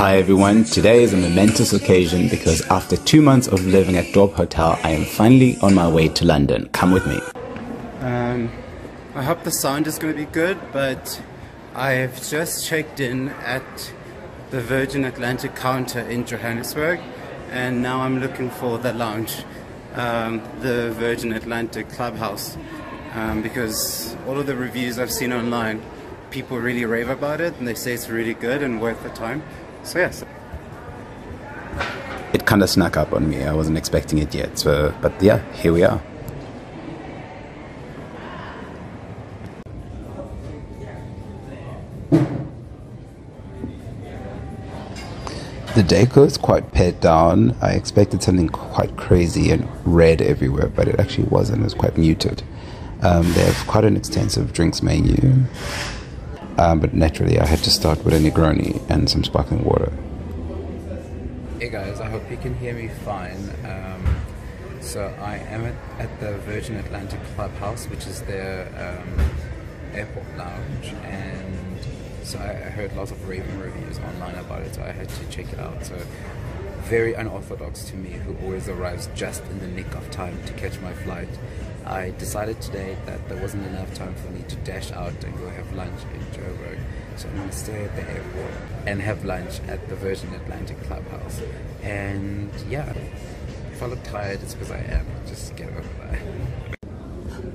Hi everyone, today is a momentous occasion because after 2 months of living at Dorp Hotel, I am finally on my way to London. Come with me. I hope the sound is going to be good, but I've just checked in at the Virgin Atlantic counter in Johannesburg, and now I'm looking for the lounge, the Virgin Atlantic Clubhouse, because all of the reviews I've seen online, people really rave about it and they say it's really good and worth the time. So yes. It kind of snuck up on me. I wasn't expecting it yet. So, but yeah, here we are. The decor is quite pared down. I expected something quite crazy and red everywhere, but it actually wasn't. It was quite muted. They have quite an extensive drinks menu. But naturally I had to start with a Negroni and some sparkling water. Hey guys, I hope you can hear me fine. So I am at the Virgin Atlantic Clubhouse, which is their airport lounge, and so I heard lots of raving reviews online about it, so I had to check it out. So very unorthodox to me, who always arrives just in the nick of time to catch my flight. I decided today that there wasn't enough time for me to dash out and go have lunch in Joburg, so I'm going to stay at the airport and have lunch at the Virgin Atlantic Clubhouse. And yeah, if I look tired, it's because I am. Just get over that.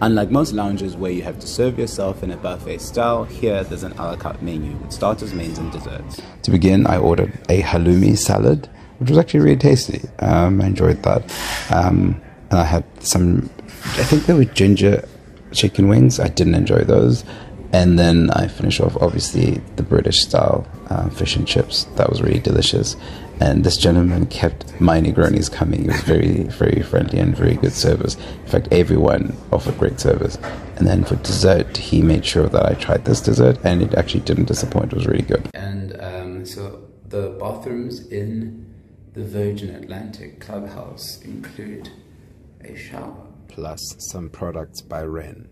Unlike most lounges where you have to serve yourself in a buffet style, here there's an a la carte menu with starters, mains and desserts. To begin, I ordered a halloumi salad, which was actually really tasty. I enjoyed that. And I had some, I think they were ginger chicken wings. I didn't enjoy those. And then I finished off, obviously, the British style fish and chips. That was really delicious. And this gentleman kept my Negronis coming. He was very, very friendly and very good service. In fact, everyone offered great service. And then for dessert, he made sure that I tried this dessert, and it actually didn't disappoint. It was really good. And so the bathrooms in the Virgin Atlantic Clubhouse include a shower. Plus some products by Ren.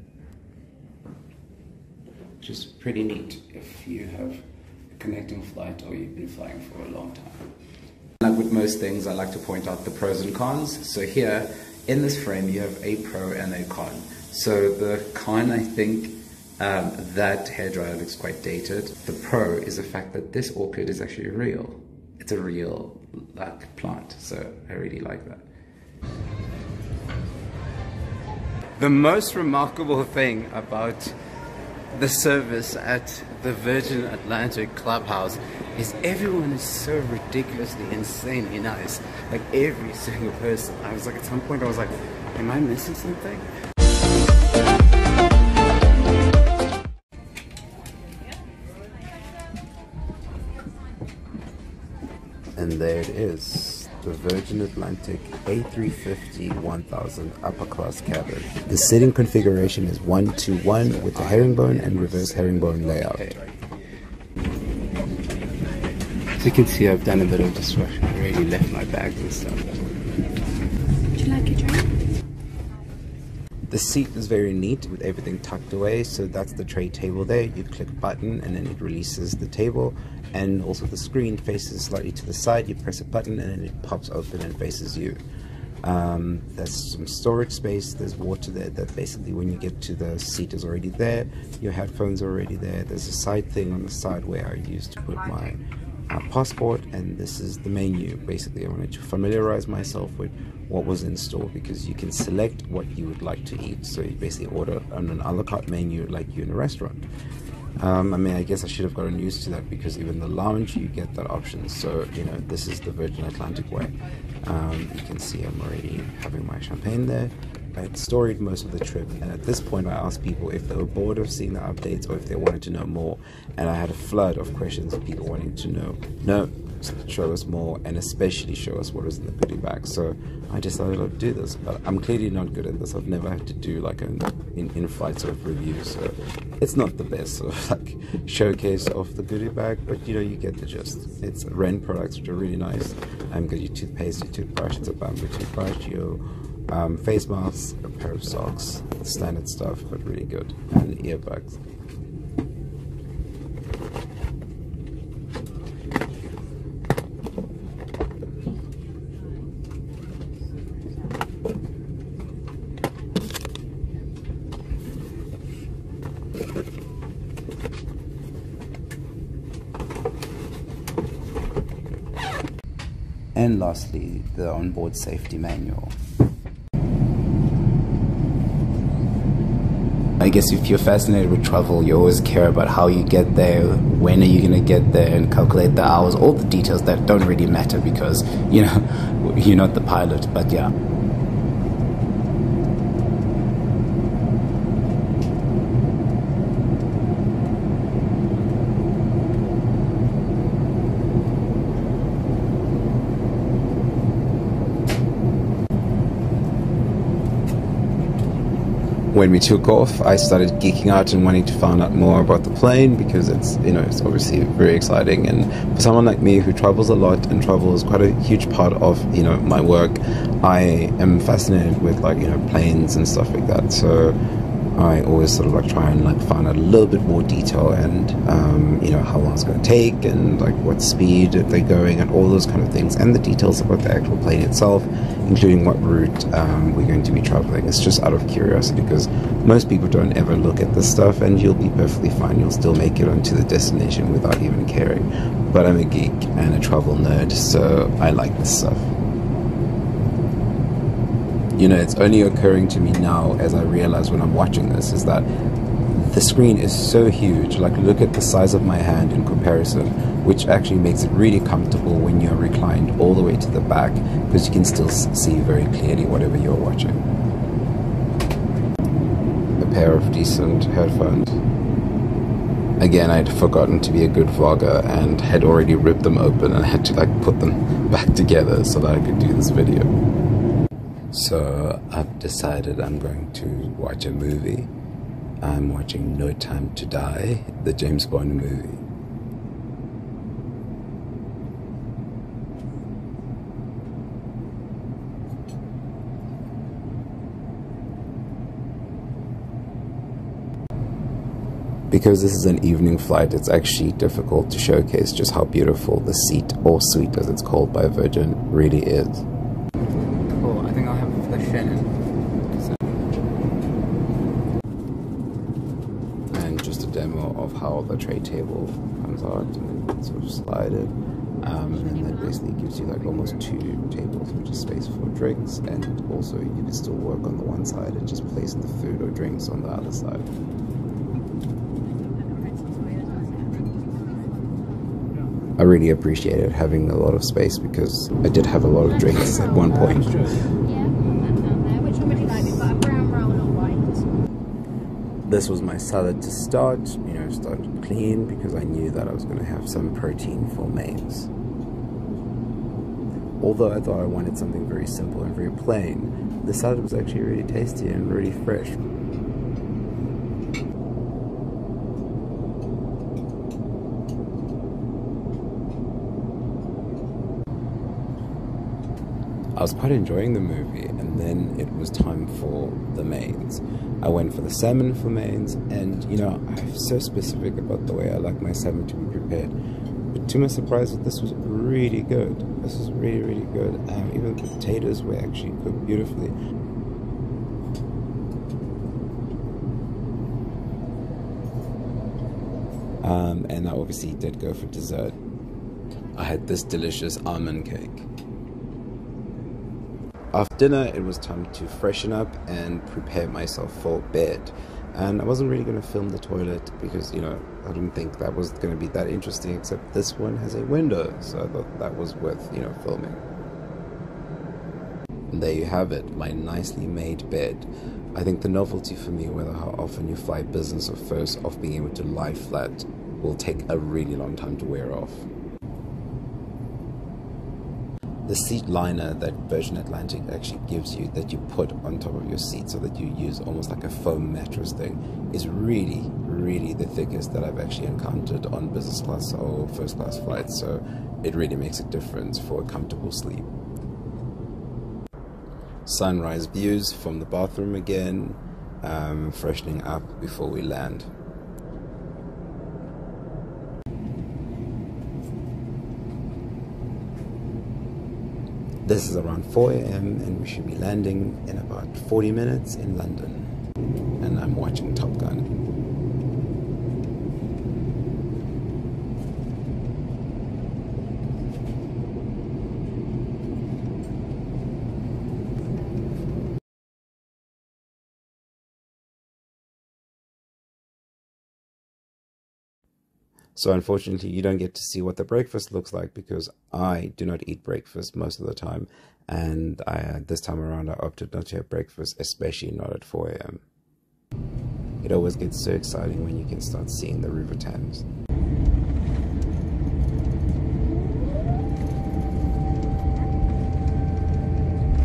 Which is pretty neat if you have a connecting flight or you've been flying for a long time. Like with most things, I like to point out the pros and cons. So here, in this frame, you have a pro and a con. So the con, I think, that hairdryer looks quite dated. The pro is the fact that this orchid is actually real. It's a real plant, so I really like that. The most remarkable thing about the service at the Virgin Atlantic Clubhouse is everyone is so ridiculously, insanely nice. Like every single person. I was like, at some point I was like, am I missing something? And there it is, the Virgin Atlantic A350-1000 upper class cabin. The sitting configuration is 1-to-1 with the herringbone and reverse herringbone layout. As you can see, I've done a bit of destruction. I already left my bags and stuff. Would you like a drink? The seat is very neat with everything tucked away, so that's the tray table there. You click a button and then it releases the table, and also the screen faces slightly to the side. You press a button and then it pops open and faces you. There's some storage space, there's water there that basically when you get to the seat is already there, your headphones are already there. There's a side thing on the side where I used to put my passport, and this is the menu. Basically I wanted to familiarize myself with what was in store, because you can select what you would like to eat. So you basically order on an a la carte menu like you in a restaurant. I mean, I guess I should have gotten used to that, because even the lounge you get that option. So, you know, this is the Virgin Atlantic way. You can see I'm already having my champagne there. I had storied most of the trip, and at this point I asked people if they were bored of seeing the updates or if they wanted to know more, and I had a flood of questions of people wanting to know, show us more, and especially show us what was in the goodie bag. So I decided I'd do this, but I'm clearly not good at this. I've never had to do like an in-flight sort of review, so it's not the best sort of like showcase of the goodie bag, but you know, you get the gist. It's Ren products, which are really nice. Got your toothpaste, your toothbrush, it's a bamboo toothbrush, your face masks, a pair of socks, standard stuff, but really good, and earbuds. And lastly, the onboard safety manual. I guess if you're fascinated with travel, you always care about how you get there, when are you going to get there, and calculate the hours, all the details that don't really matter because, you know, you're not the pilot, but yeah. When we took off, I started geeking out and wanting to find out more about the plane because it's, you know, it's obviously very exciting. And for someone like me who travels a lot, and travel is quite a huge part of, you know, my work, I am fascinated with, like, you know, planes and stuff like that. So I always sort of like try and like find out a little bit more detail and you know, how long it's going to take and like what speed they're going and all those kind of things, and the details about the actual plane itself, including what route we're going to be traveling. It's just out of curiosity because most people don't ever look at this stuff, and you'll be perfectly fine. You'll still make it onto the destination without even caring. But I'm a geek and a travel nerd, so I like this stuff. You know, it's only occurring to me now as I realize when I'm watching this is that the screen is so huge. Like, look at the size of my hand in comparison, which actually makes it really comfortable when you're reclined all the way to the back because you can still see very clearly whatever you're watching. A pair of decent headphones. Again, I'd forgotten to be a good vlogger and had already ripped them open and had to like put them back together so that I could do this video. So I've decided I'm going to watch a movie. I'm watching No Time to Die, the James Bond movie. Because this is an evening flight, it's actually difficult to showcase just how beautiful the seat, or suite as it's called by Virgin, really is. Cool, I think I'll have the Shannon. And just a demo of how the tray table comes out, and then sort of slide it. And that basically gives you like almost 2 tables, which is space for drinks, and also you can still work on the one side and just place the food or drinks on the other side. I really appreciated having a lot of space because I did have a lot of drinks at one point. Yeah, which one would you like? We've got a brown roll or white. This was my salad to start, you know, started clean because I knew that I was going to have some protein for mains. Although I thought I wanted something very simple and very plain, the salad was actually really tasty and really fresh. I was quite enjoying the movie, and then it was time for the mains. I went for the salmon for mains, and you know, I'm so specific about the way I like my salmon to be prepared. But to my surprise, this was really good. This was really, really good. Even the potatoes were actually cooked beautifully. And I obviously did go for dessert. I had this delicious almond cake. After dinner, it was time to freshen up and prepare myself for bed. And I wasn't really going to film the toilet because, you know, I didn't think that was going to be that interesting, except this one has a window, so I thought that was worth, you know, filming. And there you have it, my nicely made bed. I think the novelty for me, whether how often you fly business or first, of being able to lie flat will take a really long time to wear off. The seat liner that Virgin Atlantic actually gives you, that you put on top of your seat so that you use almost like a foam mattress thing, is really, really the thickest that I've actually encountered on business class or first class flights, so it really makes a difference for a comfortable sleep. Sunrise views from the bathroom again, freshening up before we land. This is around 4 AM and we should be landing in about 40 minutes in London. And I'm watching Top Gun. So unfortunately, you don't get to see what the breakfast looks like because I do not eat breakfast most of the time. And this time around, I opted not to have breakfast, especially not at 4 a.m. It always gets so exciting when you can start seeing the River Thames.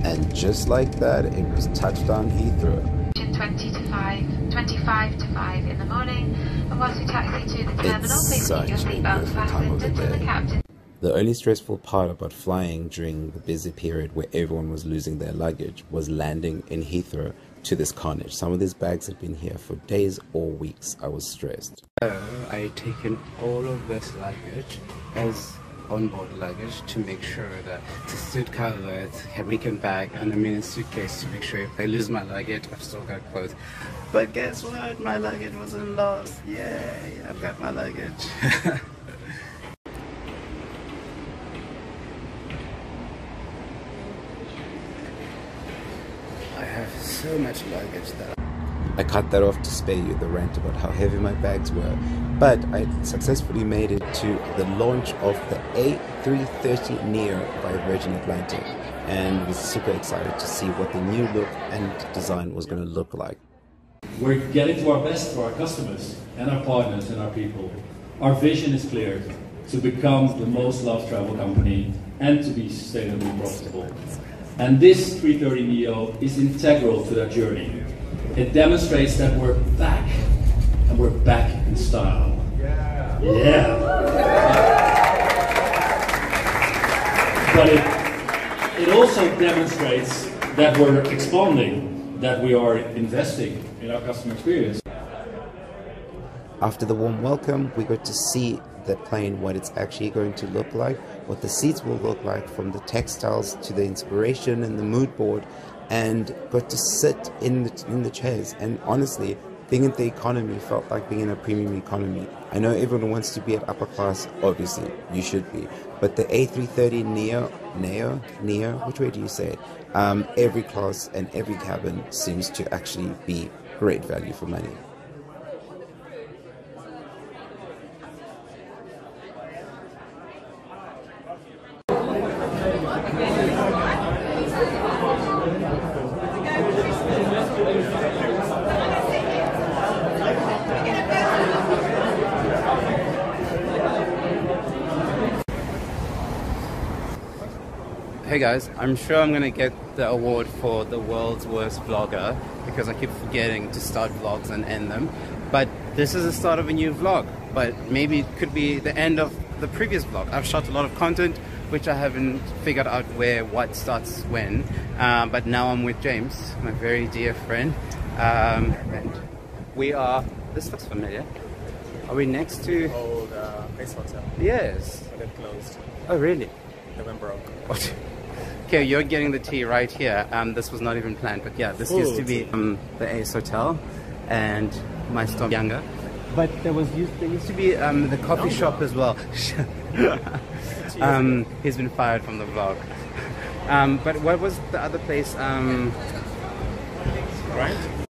And just like that, it was touchdown Heathrow. 25 to 5 in the morning, and once we taxi to the terminal, please keep your seatbelt fastened until the captain. The only stressful part about flying during the busy period where everyone was losing their luggage was landing in Heathrow to this carnage. Some of these bags had been here for days or weeks. I was stressed. I had taken all of this luggage as onboard luggage to make sure that the suit covered, Hurricane bag, and a mini suitcase to make sure if I lose my luggage, I've still got clothes. But guess what? My luggage wasn't lost. Yay! I've got my luggage. I have so much luggage that I cut that off to spare you the rant about how heavy my bags were, but I successfully made it to the launch of the A330neo by Virgin Atlantic and was super excited to see what the new look and design was going to look like. We're getting to our best for our customers and our partners and our people. Our vision is clear: to become the most loved travel company and to be sustainably profitable. And this 330neo is integral to that journey. It demonstrates that we're back, and we're back in style. Yeah. But it also demonstrates that we're expanding, that we are investing in our customer experience. After the warm welcome, we got to see the plane, what it's actually going to look like, what the seats will look like, from the textiles to the inspiration and the mood board, and got to sit in the chairs. And honestly, being in the economy felt like being in a premium economy. I know everyone wants to be at upper class, obviously, you should be, but the A330neo, which way do you say it? Every class and every cabin seems to actually be great value for money. Hey guys, I'm sure I'm gonna get the award for the world's worst vlogger because I keep forgetting to start vlogs and end them. But this is the start of a new vlog, but maybe it could be the end of the previous vlog. I've shot a lot of content which I haven't figured out what starts when, but now I'm with James, my very dear friend, and we are, this looks familiar, are we next to old Ice Hotel? Yes. But it closed. Oh really? It went broke. What? Okay, you're getting the tea right here. This was not even planned, but yeah, this used to be the Ace Hotel, and my stop younger. But there used to be the coffee shop as well. He's been fired from the vlog. But what was the other place? Right?